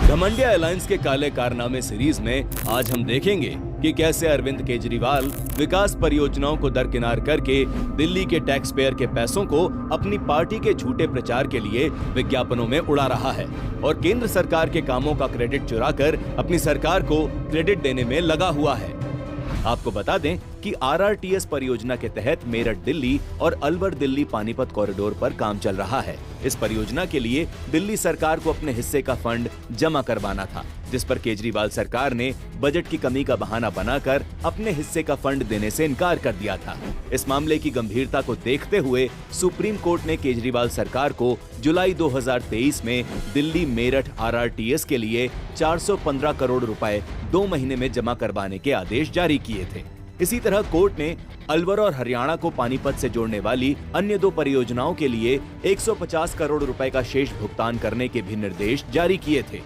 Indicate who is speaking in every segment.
Speaker 1: घमंडिया alliance के काले कारनामे सीरीज में आज हम देखेंगे कि कैसे अरविंद केजरीवाल विकास परियोजनाओं को दरकिनार करके दिल्ली के टैक्स पेयर के पैसों को अपनी पार्टी के झूठे प्रचार के लिए विज्ञापनों में उड़ा रहा है और केंद्र सरकार के कामों का क्रेडिट चुराकर अपनी सरकार को क्रेडिट देने में लगा हुआ है। आपको बता दें कि आरआरटीएस परियोजना के तहत मेरठ दिल्ली और अलवर दिल्ली पानीपत कॉरिडोर पर काम चल रहा है। इस परियोजना के लिए दिल्ली सरकार को अपने हिस्से का फंड जमा करवाना था, जिस पर केजरीवाल सरकार ने बजट की कमी का बहाना बनाकर अपने हिस्से का फंड देने से इनकार कर दिया था। इस मामले की गंभीरता को देखते हुए सुप्रीम कोर्ट ने केजरीवाल सरकार को जुलाई 2023 में दिल्ली मेरठ आरआरटीएस के लिए 415 करोड़ रुपए 2 महीने में जमा करवाने के आदेश जारी किए थे। इसी तरह कोर्ट ने अलवर और हरियाणा को पानीपत से जोड़ने वाली अन्य 2 परियोजनाओं के लिए 150 करोड़ रुपए का शेष भुगतान करने के भी निर्देश जारी किए थे,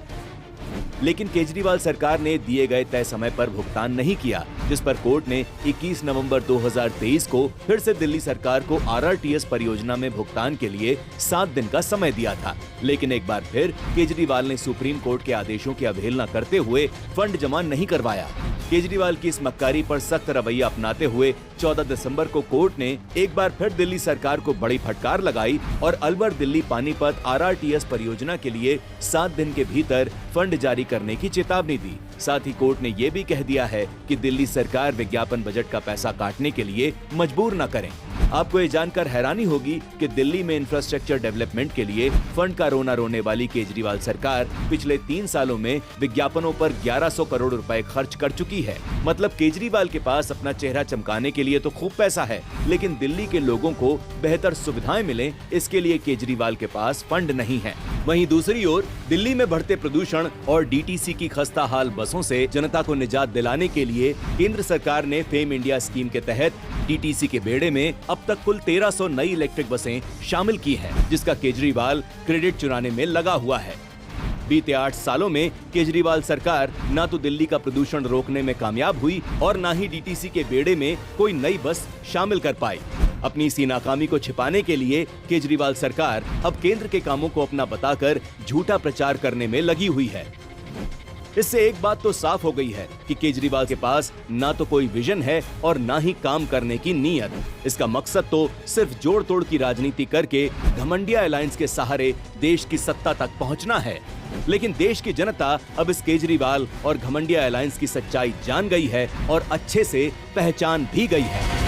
Speaker 1: लेकिन केजरीवाल सरकार ने दिए गए तय समय पर भुगतान नहीं किया, जिस पर कोर्ट ने 21 नवंबर 2023 को फिर से दिल्ली सरकार को आरआरटीएस परियोजना में भुगतान के लिए 7 दिन का समय दिया था। लेकिन एक बार फिर केजरीवाल ने सुप्रीम कोर्ट के आदेशों की अवहेलना करते हुए फंड जमा नहीं करवाया। केजरीवाल की इस मक्कारी पर सख्त रवैया अपनाते हुए 14 दिसंबर को कोर्ट ने एक बार फिर दिल्ली सरकार को बड़ी फटकार लगाई और अलवर दिल्ली पानीपत आरआरटीएस परियोजना के लिए 7 दिन के भीतर फंड जारी करने की चेतावनी दी। साथ ही कोर्ट ने ये भी कह दिया है कि दिल्ली सरकार विज्ञापन बजट का पैसा काटने के लिए मजबूर न करें। आपको ये जानकर हैरानी होगी कि दिल्ली में इंफ्रास्ट्रक्चर डेवलपमेंट के लिए फंड का रोना रोने वाली केजरीवाल सरकार पिछले 3 सालों में विज्ञापनों पर 1100 करोड़ रुपए खर्च कर चुकी है। मतलब केजरीवाल के पास अपना चेहरा चमकाने के लिए तो खूब पैसा है, लेकिन दिल्ली के लोगों को बेहतर सुविधाएं मिले इसके लिए केजरीवाल के पास फंड नहीं है। वहीं दूसरी ओर दिल्ली में बढ़ते प्रदूषण और डीटीसी की खस्ता हाल बसों से जनता को निजात दिलाने के लिए केंद्र सरकार ने फेम इंडिया स्कीम के तहत डीटीसी के बेड़े में अब तक कुल 1300 नई इलेक्ट्रिक बसें शामिल की हैं, जिसका केजरीवाल क्रेडिट चुराने में लगा हुआ है। बीते 8 सालों में केजरीवाल सरकार न तो दिल्ली का प्रदूषण रोकने में कामयाब हुई और न ही डीटीसी के बेड़े में कोई नई बस शामिल कर पाई। अपनी इसी नाकामी को छिपाने के लिए केजरीवाल सरकार अब केंद्र के कामों को अपना बताकर झूठा प्रचार करने में लगी हुई है। इससे एक बात तो साफ हो गई है कि केजरीवाल के पास ना तो कोई विजन है और ना ही काम करने की नीयत। इसका मकसद तो सिर्फ जोड़ तोड़ की राजनीति करके घमंडिया अलायंस के सहारे देश की सत्ता तक पहुंचना है। लेकिन देश की जनता अब इस केजरीवाल और घमंडिया अलायंस की सच्चाई जान गई है और अच्छे से पहचान भी गई है।